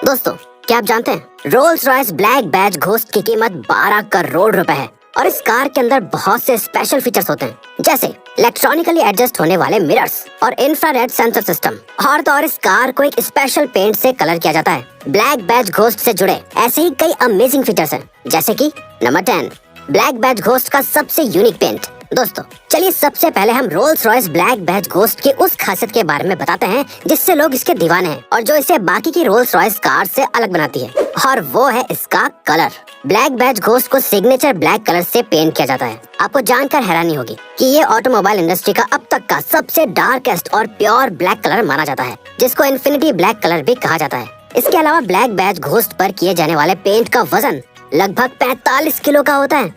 दोस्तों, क्या आप जानते हैं Rolls Royce black badge ghost की कीमत 12 करोड़ रुपए है और इस कार के अंदर बहुत से स्पेशल फीचर्स होते हैं, जैसे इलेक्ट्रॉनिकली एडजस्ट होने वाले मिरर्स और इंफ्रारेड सेंसर सिस्टम। और इस कार को एक स्पेशल पेंट से कलर किया जाता है। ब्लैक बैज घोस्ट से जुड़े ऐसे ही कई अमेजिंग फीचर्स हैं, जैसे कि नंबर 10, ब्लैक बैज घोस्ट का सबसे यूनिक पेंट। दोस्तों, चलिए सबसे पहले हम Rolls Royce black badge ghost की उस खासियत के बारे में बताते हैं जिससे लोग इसके दीवाने हैं और जो इसे बाकी की रोल्स रॉयस कार से अलग बनाती है, और वो है इसका कलर। ब्लैक बैज घोस्ट को सिग्नेचर ब्लैक कलर से पेंट किया जाता है। आपको जानकर हैरानी होगी कि ये ऑटोमोबाइल इंडस्ट्री का अब तक का सबसे डार्केस्ट और प्योर ब्लैक कलर माना जाता है, जिसको इन्फिनिटी ब्लैक कलर भी कहा जाता है। इसके अलावा ब्लैक बैज घोस्ट पर किए जाने वाले पेंट का वजन लगभग 45 किलो का होता है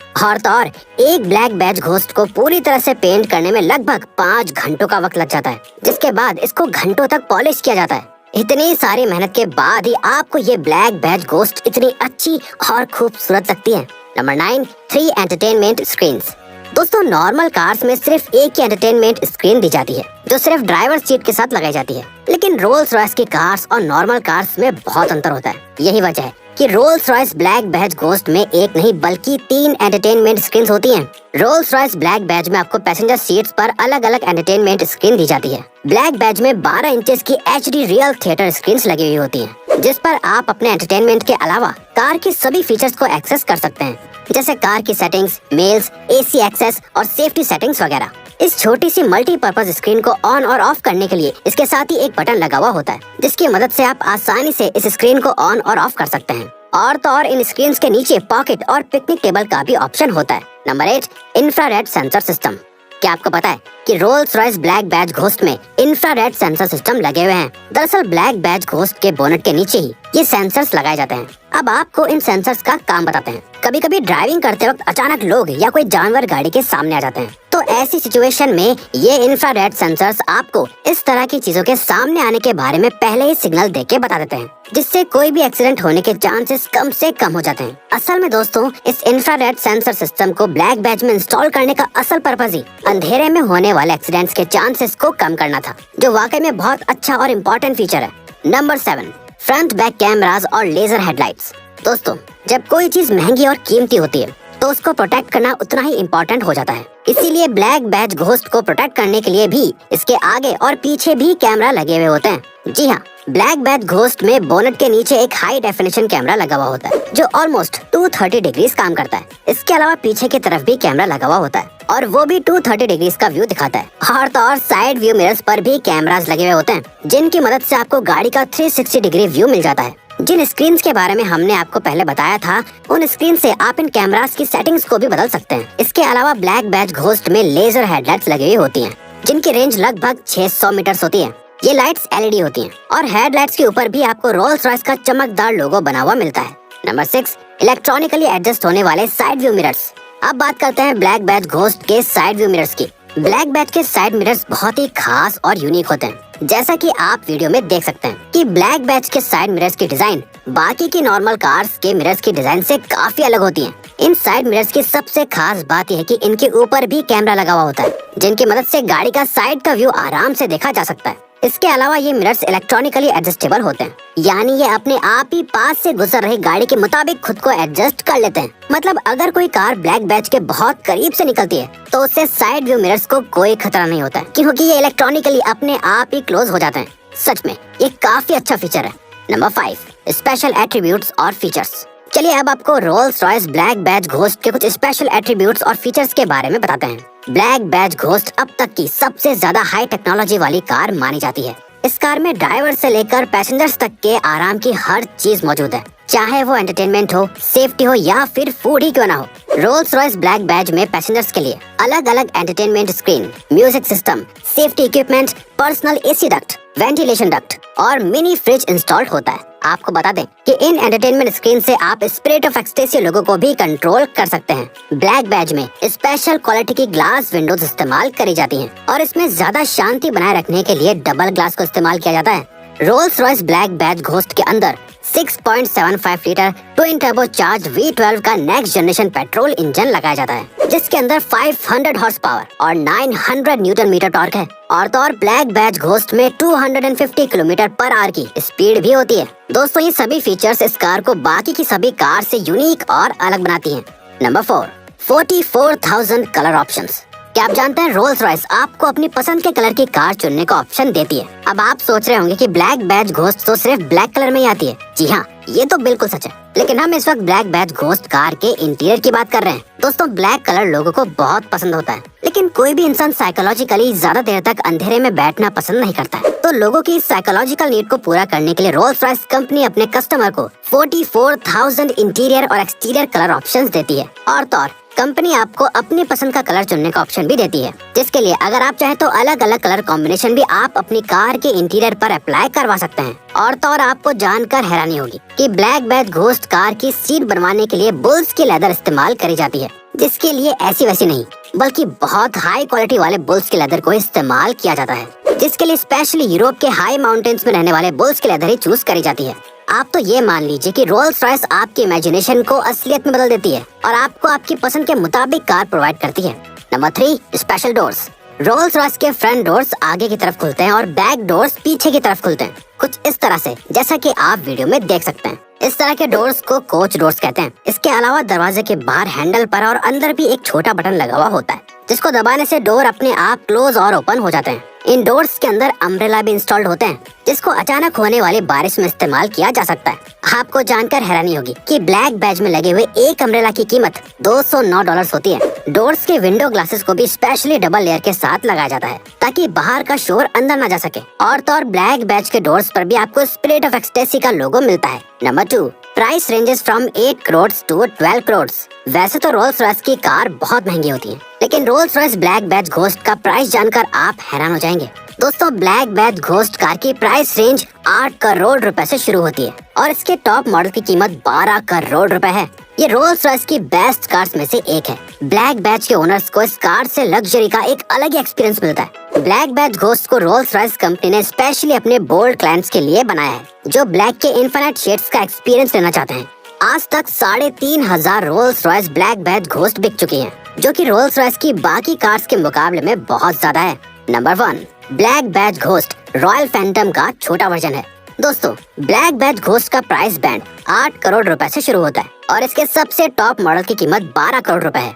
और एक ब्लैक बैज घोस्ट को पूरी तरह से पेंट करने में लगभग 5 घंटों का वक्त लग जाता है, जिसके बाद इसको घंटों तक पॉलिश किया जाता है। इतनी सारी मेहनत के बाद ही आपको ये ब्लैक बैज घोस्ट इतनी अच्छी और खूबसूरत लगती है। Number 9, 3 entertainment screens. दोस्तों, नॉर्मल कार्स में सिर्फ एक ही एंटरटेनमेंट स्क्रीन दी जाती है, जो सिर्फ ड्राइवर सीट के साथ लगाई जाती है। लेकिन रोल्स रॉयस की कार्स और नॉर्मल कार्स में बहुत अंतर होता है। यही वजह है कि Rolls Royce black badge ghost में एक नहीं बल्कि 3 एंटरटेनमेंट स्क्रीन्स होती हैं। रोल्स रॉयस ब्लैक बैज में आपको पैसेंजर सीट्स पर अलग अलग एंटरटेनमेंट स्क्रीन दी जाती है। ब्लैक बैज में 12 इंचेस की HD रियल थिएटर स्क्रीन्स लगी हुई होती हैं, जिस पर आप अपने एंटरटेनमेंट के अलावा कार की सभी फीचर्स को एक्सेस कर सकते हैं, जैसे कार की सेटिंग्स, मेल्स, AC एक्सेस और सेफ्टी सेटिंग्स वगैरह। इस छोटी सी मल्टीपर्पज स्क्रीन को ऑन और ऑफ करने के लिए इसके साथ ही एक बटन लगा हुआ होता है, जिसकी मदद से आप आसानी से इस स्क्रीन को ऑन और ऑफ कर सकते हैं। और इन स्क्रीन्स के नीचे पॉकेट और पिकनिक टेबल का भी ऑप्शन होता है। Number 8, infrared sensor system. क्या आपको पता है कि Rolls Royce black badge ghost में इंफ्रारेड सेंसर सिस्टम लगे हुए हैं? दरअसल ब्लैक बैज घोस्ट के बोनट के नीचे ही ये सेंसर्स लगाए जाते हैं। अब आपको इन सेंसर्स का काम बताते हैं। कभी कभी ड्राइविंग करते वक्त अचानक लोग या कोई जानवर गाड़ी के सामने आ जाते हैं, तो ऐसी सिचुएशन में ये इंफ्रारेड सेंसर्स आपको इस तरह की चीजों के सामने आने के बारे में पहले ही सिग्नल देके बता देते हैं, जिससे कोई भी एक्सीडेंट होने के चांसेस कम से कम हो जाते हैं। असल में दोस्तों, इस इंफ्रारेड सेंसर सिस्टम को ब्लैक बैज में इंस्टॉल करने का असल पर्पज ही अंधेरे में होने वाले एक्सीडेंट्स के चांसेस को कम करना था, जो वाकई में बहुत अच्छा और इम्पोर्टेंट फीचर है। नंबर 7, फ्रंट बैक कैमरास और लेजर हेडलाइट्स। दोस्तों, जब कोई चीज महंगी और कीमती होती है तो उसको प्रोटेक्ट करना उतना ही इम्पोर्टेंट हो जाता है। इसीलिए ब्लैक बैज घोस्ट को प्रोटेक्ट करने के लिए भी इसके आगे और पीछे भी कैमरा लगे हुए होते हैं। जी हाँ, ब्लैक बैज घोस्ट में बोनट के नीचे एक हाई डेफिनेशन कैमरा लगा हुआ होता है, जो ऑलमोस्ट 230 डिग्रीज काम करता है। इसके अलावा पीछे की तरफ भी कैमरा लगा हुआ होता है और वो भी 230 डिग्रीज का व्यू दिखाता है। और साइड व्यू मिरर्स पर भी कैमरास लगे हुए होते हैं, जिनकी मदद से आपको गाड़ी का 360 डिग्री व्यू मिल जाता है। जिन स्क्रीन्स के बारे में हमने आपको पहले बताया था, उन स्क्रीन से आप इन कैमरास की सेटिंग्स को भी बदल सकते हैं। इसके अलावा ब्लैक बैज घोस्ट में लेजर हेडलाइट्स लगी हुई होती हैं, जिनकी रेंज लगभग 600 मीटर्स होती है। ये लाइट्स LED होती हैं और हेडलाइट्स के ऊपर भी आपको रोल्स रॉयस का चमकदार लोगो बना हुआ मिलता है। नंबर 6, इलेक्ट्रॉनिकली एडजस्ट होने वाले साइड व्यू मिरर्स। अब बात करते हैं ब्लैक बैज घोस्ट के साइड व्यू मिरर्स की। ब्लैक बैज के साइड मिरर्स बहुत ही खास और यूनिक होते हैं। जैसा कि आप वीडियो में देख सकते हैं कि ब्लैक बैज के साइड मिरर्स की डिजाइन बाकी की नॉर्मल कार्स के मिरर्स की डिजाइन से काफी अलग होती है। इन साइड मिरर्स की सबसे खास बात यह है कि इनके ऊपर भी कैमरा लगा हुआ होता है, जिनकी मदद से गाड़ी का साइड का व्यू आराम से देखा जा सकता है। इसके अलावा ये मिरर्स इलेक्ट्रॉनिकली एडजस्टेबल होते हैं, यानी ये अपने आप ही पास से गुजर रही गाड़ी के मुताबिक खुद को एडजस्ट कर लेते हैं। मतलब अगर कोई कार ब्लैक बैज के बहुत करीब से निकलती है तो उससे साइड व्यू मिरर्स को कोई खतरा नहीं होता है, क्योंकि ये इलेक्ट्रॉनिकली अपने आप ही क्लोज हो जाते हैं। सच में ये काफी अच्छा फीचर है। नंबर 5, स्पेशल एट्रीब्यूट्स और फीचर्स। चलिए अब आपको Rolls Royce black badge ghost के कुछ स्पेशल एट्रीब्यूट्स और फीचर्स के बारे में बताते हैं। ब्लैक बैज घोस्ट अब तक की सबसे ज्यादा हाई टेक्नोलॉजी वाली कार मानी जाती है। इस कार में ड्राइवर से लेकर पैसेंजर्स तक के आराम की हर चीज मौजूद है, चाहे वो एंटरटेनमेंट हो, सेफ्टी हो या फिर फूड ही क्यों ना हो। रोल्स रॉयस ब्लैक बैज में पैसेंजर्स के लिए अलग अलग entertainment screen, music system, safety equipment, personal AC duct, ventilation duct और मिनी फ्रिज इंस्टॉल्ड होता है। आपको बता दें कि इन एंटरटेनमेंट स्क्रीन से आप स्पिरिट ऑफ एक्सटेसी लोगों को भी कंट्रोल कर सकते हैं। ब्लैक बैज में स्पेशल क्वालिटी की ग्लास विंडोज इस्तेमाल करी जाती हैं और इसमें ज्यादा शांति बनाए रखने के लिए डबल ग्लास को इस्तेमाल किया जाता है। Rolls Royce black badge ghost के अंदर 6.75 litre twin turbo charge V12 का नेक्स्ट जनरेशन पेट्रोल इंजन लगाया जाता है, जिसके अंदर 500 हॉर्स पावर और 900 न्यूटन मीटर टॉर्क है। और तो और ब्लैक बैज घोस्ट में 250 किलोमीटर पर आवर की स्पीड भी होती है। दोस्तों, ये सभी फीचर्स इस कार को बाकी की सभी कार से यूनिक और अलग बनाती हैं। Number 4, 44,000 colour options. क्या आप जानते हैं रोल्स रॉयस आपको अपनी पसंद के कलर की कार चुनने का ऑप्शन देती है। अब आप सोच रहे होंगे कि ब्लैक बैज घोस्ट तो सिर्फ ब्लैक कलर में ही आती है। जी हाँ, ये तो बिल्कुल सच है, लेकिन हम इस वक्त ब्लैक बैज घोस्ट कार के इंटीरियर की बात कर रहे हैं। दोस्तों, ब्लैक कलर लोगों को बहुत पसंद होता है, लेकिन कोई भी इंसान साइकोलॉजिकली ज्यादा देर तक अंधेरे में बैठना पसंद नहीं करता है। तो लोगों की साइकोलॉजिकल नीड को पूरा करने के लिए रोल्स रॉयस कंपनी अपने कस्टमर को 44,000 इंटीरियर और एक्सटीरियर कलर ऑप्शंस देती है। और तो और कंपनी आपको अपनी पसंद का कलर चुनने का ऑप्शन भी देती है, जिसके लिए अगर आप चाहे तो अलग अलग कलर कॉम्बिनेशन भी आप अपनी कार के इंटीरियर पर अप्लाई करवा सकते हैं। और तो और आपको जानकर हैरानी होगी कि ब्लैक बैज घोस्ट कार की सीट बनवाने के लिए बुल्स की लेदर इस्तेमाल करी जाती है, जिसके लिए ऐसी वैसी नहीं बल्कि बहुत हाई क्वालिटी वाले बुल्स की लेदर को इस्तेमाल किया जाता है, जिसके लिए स्पेशली यूरोप के हाई माउंटेन्स में रहने वाले बुल्स की लेदर ही चूज करी जाती है। आप तो ये मान लीजिए कि रोल्स रॉयस आपकी इमेजिनेशन को असलियत में बदल देती है और आपको आपकी पसंद के मुताबिक कार प्रोवाइड करती है। Number 3, special doors. Rolls Royce के फ्रंट डोर्स आगे की तरफ खुलते हैं और बैक डोर्स पीछे की तरफ खुलते हैं, कुछ इस तरह से जैसा कि आप वीडियो में देख सकते हैं। इस तरह के डोर्स को कोच डोर्स कहते हैं। इसके अलावा दरवाजे के बाहर हैंडल पर और अंदर भी एक छोटा बटन लगा हुआ होता है, जिसको दबाने से डोर अपने आप क्लोज और ओपन हो जाते हैं। इन डोर्स के अंदर अम्ब्रेला भी इंस्टॉल्ड होते हैं, जिसको अचानक होने वाली बारिश में इस्तेमाल किया जा सकता है। आपको जानकर हैरानी होगी कि ब्लैक बैज में लगे हुए एक अम्ब्रेला की कीमत $209 होती है। डोर्स के विंडो ग्लासेस को भी स्पेशली डबल लेयर के साथ लगाया जाता है, ताकि बाहर का शोर अंदर न जा सके। और तो और ब्लैक बैज के डोर्स पर भी आपको स्पिरिट ऑफ एक्सटेसी का लोगो मिलता है। Number 2, price ranges from 8 crore to 12 crore. वैसे तो रोल्स रॉयस की कार बहुत महंगी होती है, लेकिन Rolls Royce black badge ghost का प्राइस जानकर आप हैरान हो जाएंगे। दोस्तों, ब्लैक बैज घोस्ट कार की प्राइस रेंज 8 करोड़ रुपए से शुरू होती है और इसके टॉप मॉडल की कीमत 12 करोड़ रुपए है। ये रोल्स रॉयस की बेस्ट कार्स में से एक है। ब्लैक बैज के ओनर्स को इस कार से लग्जरी का एक अलग ही एक्सपीरियंस मिलता है। ब्लैक बैज घोस्ट को रोल्स रॉयस कंपनी ने स्पेशली अपने बोल्ड क्लाइंट्स के लिए बनाया है, जो ब्लैक के इन्फिनिट शेड्स का एक्सपीरियंस लेना चाहते हैं। आज तक 3,500 Rolls Royce black badge ghost बिक चुकी हैं, जो कि रोल्स रॉयस की बाकी कार्स के मुकाबले में बहुत ज्यादा है। Number 1, black badge ghost royal phantom का छोटा वर्जन है। दोस्तों, ब्लैक बैज घोस्ट का प्राइस बैंड 8 करोड़ रुपए से शुरू होता है और इसके सबसे टॉप मॉडल की कीमत 12 करोड़ रुपए है।